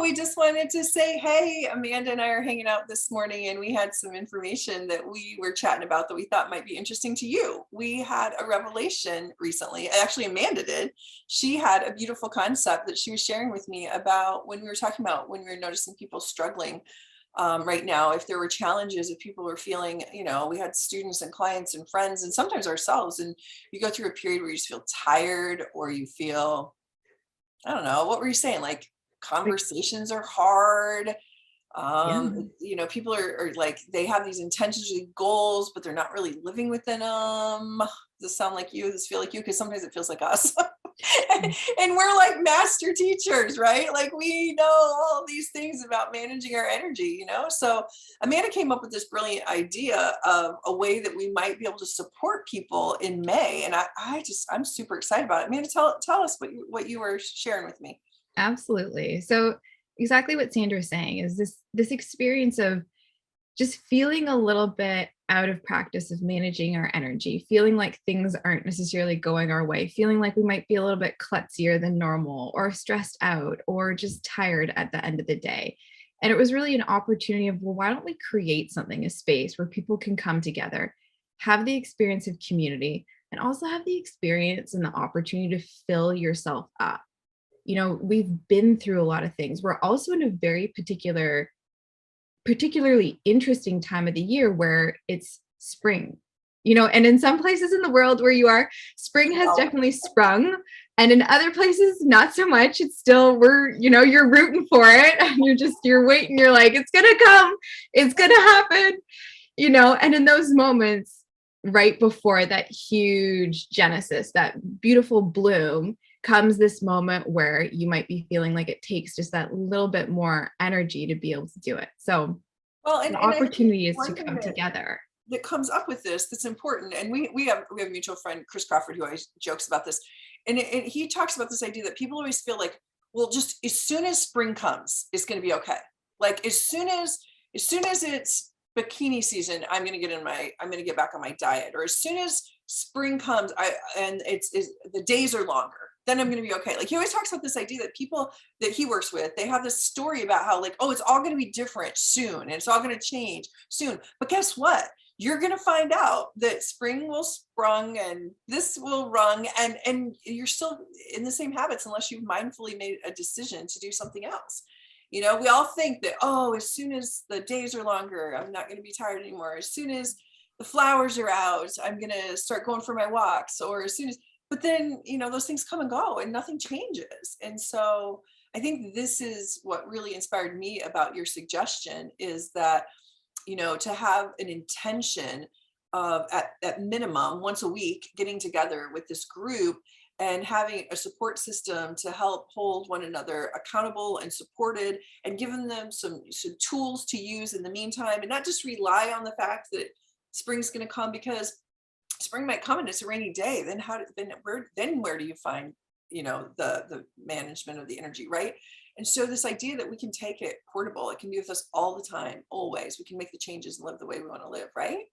we just wanted to say, hey, Amanda and I are hanging out this morning and we had some information that we were chatting about that we thought might be interesting to you. We had a revelation recently. Actually, Amanda did. She had a beautiful concept that she was sharing with me about when we were talking about when we were noticing people struggling right now, if there were challenges, if people were feeling, we had students and clients and friends and sometimes ourselves, and you go through a period where you just feel tired or you feel, I don't know, what were you saying? Like Like, conversations are hard. yeah. People are like, they have these intentions, these goals, but they're not really living within them. Does this sound like you? Does this feel like you? Because sometimes it feels like us. And we're like master teachers, right? Like we know all these things about managing our energy. So Amanda came up with this brilliant idea of a way that we might be able to support people in May. And I'm super excited about it. Amanda, tell us what you were sharing with me. Absolutely. So exactly what Sandra's saying is this experience of just feeling a little bit out of practice of managing our energy, feeling like things aren't necessarily going our way, feeling like we might be a little bit klutzier than normal or stressed out or just tired at the end of the day. And it was really an opportunity of, well, why don't we create something, a space where people can come together, have the experience of community, and also have the experience and the opportunity to fill yourself up. We've been through a lot of things. We're also in a very particularly interesting time of the year where it's spring. And in some places in the world where you are, spring has Well, definitely sprung. And in other places, not so much. It's still, you're rooting for it. And you're waiting. You're like, it's going to come. It's going to happen. And in those moments, right before that huge genesis, that beautiful bloom, comes this moment where you might be feeling like it takes just that little bit more energy to be able to do it. So well, the and I think opportunity is to one thing come that together. comes up with this that's important, and we have a mutual friend, Chris Crawford, who always jokes about this, and he talks about this idea that people always feel like, well, just as soon as spring comes, it's going to be okay. Like as soon as it's bikini season, I'm going to get back on my diet, or as soon as spring comes, and it's the days are longer, then I'm going to be okay. Like he always talks about this idea that people that he works with, they have this story about how, like, oh, it's all going to be different soon and it's all going to change soon. But guess what? You're going to find out that spring will sprung and this will rung, and you're still in the same habits unless you've mindfully made a decision to do something else. We all think that, oh, as soon as the days are longer, I'm not going to be tired anymore. As soon as the flowers are out, I'm going to start going for my walks. Or as soon as, but then, those things come and go and nothing changes. And so I think this is what really inspired me about your suggestion, is that, to have an intention of at minimum once a week getting together with this group and having a support system to help hold one another accountable and supported, and giving them some tools to use in the meantime, and not just rely on the fact that spring's going to come, because spring might come and it's a rainy day. Then where do you find the management of the energy, right? And so this idea that we can take it portable, it can be with us all the time, always. We can make the changes and live the way we want to live, right?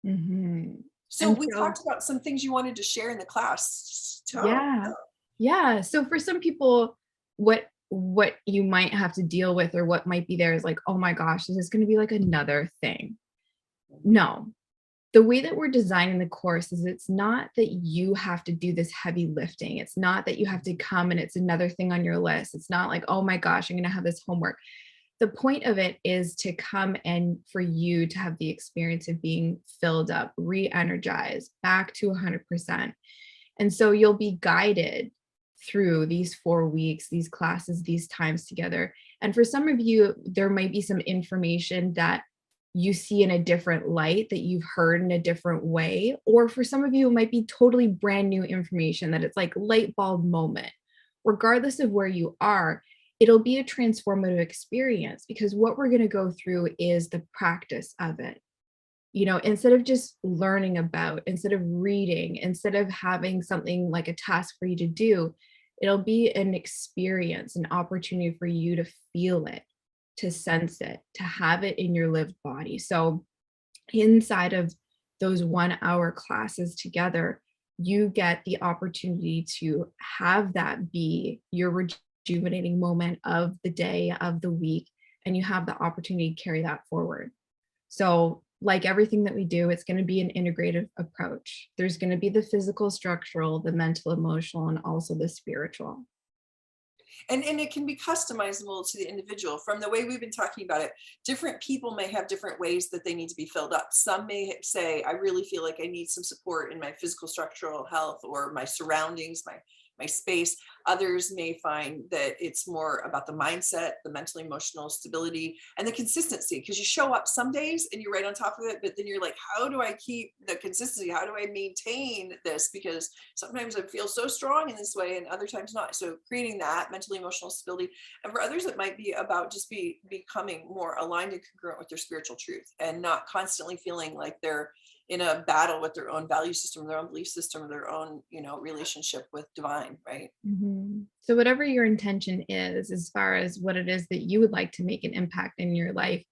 Hmm. So And we so, talked about some things you wanted to share in the class. yeah, yeah. So for some people, what you might have to deal with or what might be there is like, oh my gosh, this is going to be like another thing. No, the way that we're designing the course is it's not that you have to do this heavy lifting. It's not that you have to come and it's another thing on your list. It's not like, oh my gosh, I'm going to have this homework. The point of it is to come and for you to have the experience of being filled up, re-energized, back to 100%. And so you'll be guided through these 4 weeks, these classes, these times together. And for some of you, there might be some information that you see in a different light, that you've heard in a different way. Or for some of you, it might be totally brand new information that it's like light bulb moment. Regardless of where you are, it'll be a transformative experience, because what we're going to go through is the practice of it. Instead of just learning about, instead of reading, instead of having something like a task for you to do, it'll be an experience, an opportunity for you to feel it, to sense it, to have it in your lived body. So inside of those 1 hour classes together, you get the opportunity to have that be your rejuvenating moment of the day, of the week, and you have the opportunity to carry that forward. So, like everything that we do, it's going to be an integrative approach. There's going to be the physical, structural, the mental, emotional, and also the spiritual. And it can be customizable to the individual. From the way we've been talking about it, different people may have different ways that they need to be filled up. Some may say, I really feel like I need some support in my physical structural health or my surroundings, my space. Others may find that it's more about the mindset, the mental emotional stability, and the consistency, because you show up some days and you're right on top of it, but then you're like, how do I keep the consistency? How do I maintain this? Because sometimes I feel so strong in this way and other times not. So creating that mental emotional stability. And for others, it might be about just becoming more aligned and congruent with their spiritual truth, and not constantly feeling like they're in a battle with their own value system, their own belief system, or their own, relationship with divine, right? So, whatever your intention is, as far as what it is that you would like to make an impact in your life,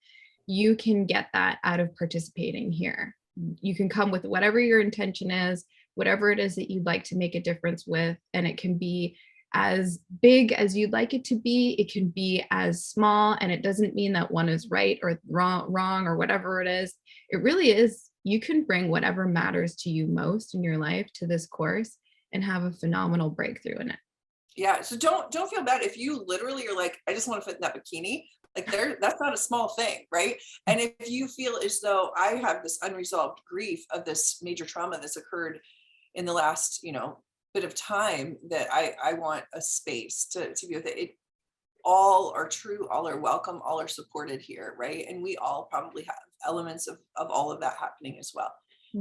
you can get that out of participating here. You can come with whatever your intention is, whatever it is that you'd like to make a difference with, and it can be as big as you'd like it to be. It can be as small, and it doesn't mean that one is right or wrong or whatever it is. It really is. You can bring whatever matters to you most in your life to this course and have a phenomenal breakthrough in it. Yeah. So don't feel bad if you literally are like, I just want to fit in that bikini. Like that's not a small thing, right? And if you feel as though I have this unresolved grief of this major trauma that's occurred in the last, bit of time, that I want a space to be with it. All are true, all are welcome, all are supported here, right? And we all probably have elements of all of that happening as well.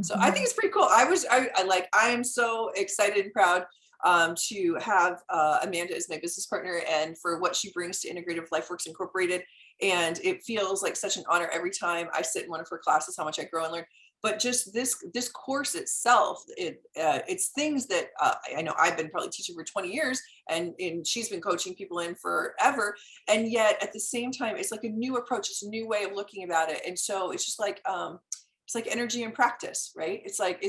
So I think Mhm. it's pretty cool. I am so excited and proud to have Amanda as my business partner, and for what she brings to Integrative LifeWorks Incorporated. And it feels like such an honor every time I sit in one of her classes, how much I grow and learn. But just this course itself, it's things that I know I've been probably teaching for 20 years, and she's been coaching people in forever. And yet at the same time, it's like a new approach, it's a new way of looking about it. And so it's like energy and practice, right? It's like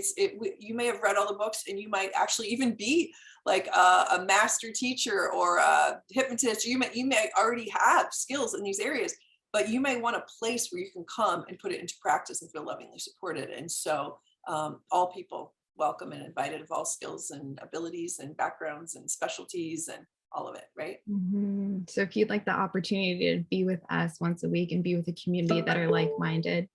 you may have read all the books, and you might actually even be like a master teacher or a hypnotist. You may already have skills in these areas, but you may want a place where you can come and put it into practice and feel lovingly supported. And so all people welcome and invited, of all skills and abilities and backgrounds and specialties and all of it, right? So, if you'd like the opportunity to be with us once a week and be with a community that are like minded,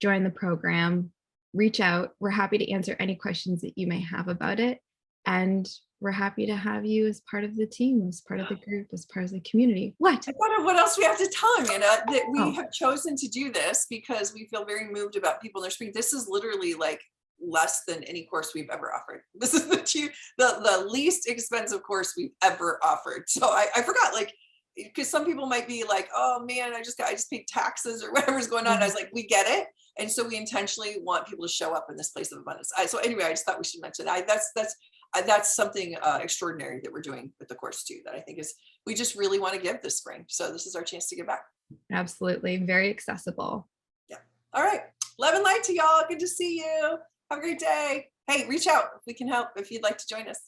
join the program, reach out. We're happy to answer any questions that you may have about it. And we're happy to have you as part of the team, as part of the group, as part of the community. What? I thought of what else we have to tell them, that we Oh, have chosen to do this because we feel very moved about people in their spring. This is literally like less than any course we've ever offered. This is the least expensive course we've ever offered. So I forgot, like, because some people might be like, oh man, I just paid taxes or whatever's going on. And I was like, we get it. And so we intentionally want people to show up in this place of abundance. So anyway, I just thought we should mention that's something extraordinary that we're doing with the course too, that I think is, we just really want to give this spring. So this is our chance to give back. absolutely. Very accessible. Yeah. All right. Love and light to y'all. Good to see you. Have a great day. Hey, reach out if we can help, if you'd like to join us.